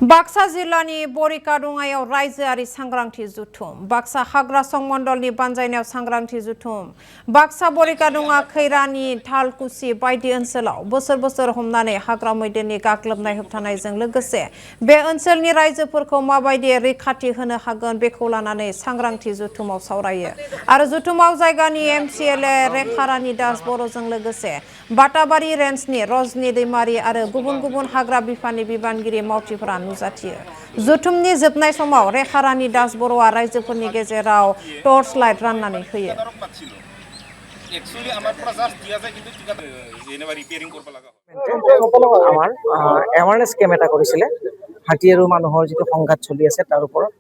बाक्सा जिल्लानि बरिकाडुङायाव रायजोआरि सांग्रांथि जुथुम बाक्सा हाग्रा संमंडलनि बानजायनायाव सांग्रांथि जुथुम बाक्सा बरिकाडुङा खैरानि थालकुसि बायदि ओनसोलाव बोसोर बोसोर हमनानै हाग्रा मैदेरनि गाग्लोबनाय होबथानायजों लोगोसे बे ओनसोलनि रायजोफोरखौ माबायदि रैखाथि होनो हागोन बेखौ लानानै सांग्रांथि जुथुमाव सावरायो आरो जुथुमाव जायगानि एमसिएलए रेखारानि दास बर'जों लोगोसे बाटाबारि रेन्जनि रजनि दैमारि आरो गुबुन गुबुन हाग्रा बिफाननि बिबानगिरि मावथिफोरा नुजाथियो। जुथुमनि जोबनाय समाव रेखारानि दास बर'आ रायजोफोरनि गेजेराव टर्च लाइट राननानै होयो। আমাৰ এৱাৰনেছ কেম্প এটা কৰিছিলে হাতী আৰু মানুহৰ যিটো সংঘাত চলি আছে তাৰ ওপৰত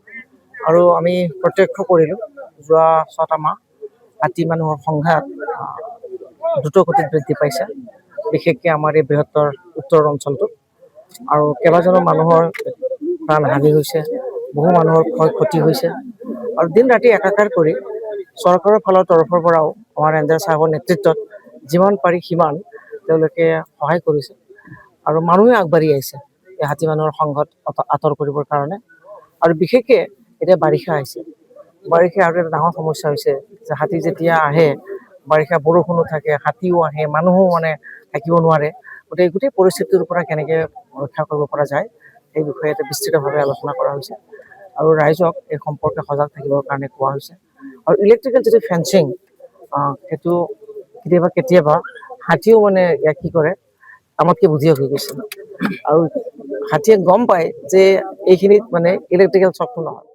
আৰু আমি প্ৰত্যক্ষ কৰিলোঁ যোৱা 6টা মাহ হাতী মানুহৰ সংঘাত দ্ৰুতগতিত বৃদ্ধি পাইছে, বিশেষকৈ আমাৰ এই বৃহত্তৰ উত্তৰ অঞ্চলটোত আৰু কেইবাজনো মানুহৰ প্ৰাণহানি হৈছে, বহু মানুহৰ ক্ষয় ক্ষতি হৈছে আৰু দিন ৰাতি একাকাৰ কৰি চৰকাৰৰ ফালৰ তৰফৰ পৰাও আমাৰ ৰেঞ্জাৰ চাহাবৰ নেতৃত্বত যিমান পাৰি সিমান তেওঁলোকে সহায় কৰিছে আৰু মানুহে আগবাঢ়ি আহিছে এই হাতী মানুহৰ সংঘাত আঁতৰ কৰিবৰ কাৰণে। আৰু বিশেষকৈ এতিয়া বাৰিষা আহিছে, বাৰিষা আৰু এটা ডাঙৰ সমস্যা হৈছে যে হাতী যেতিয়া আহে বাৰিষা বৰষুণো থাকে, হাতীও আহে, মানুহো থাকিব নোৱাৰে, গতিকে গোটেই পৰিস্থিতিটোৰ পৰা কেনেকৈ ৰক্ষা কৰিব পৰা যায় এই বিষয়ে এটা বিস্তৃতভাৱে আলোচনা কৰা হৈছে আৰু ৰাইজক এই সম্পৰ্কে সজাগ থাকিবৰ কাৰণে কোৱা হৈছে। আৰু ইলেক্ট্ৰিকেল যিটো ফেন্সিং সেইটো কেতিয়াবা হাতীও ইয়াক কি কৰে আমাতকৈ বুজিয়ে হৈ গৈছে আৰু হাতীয়ে গম পায় যে এইখিনিত ইলেক্ট্ৰিকেল শ্বকটো নহয়।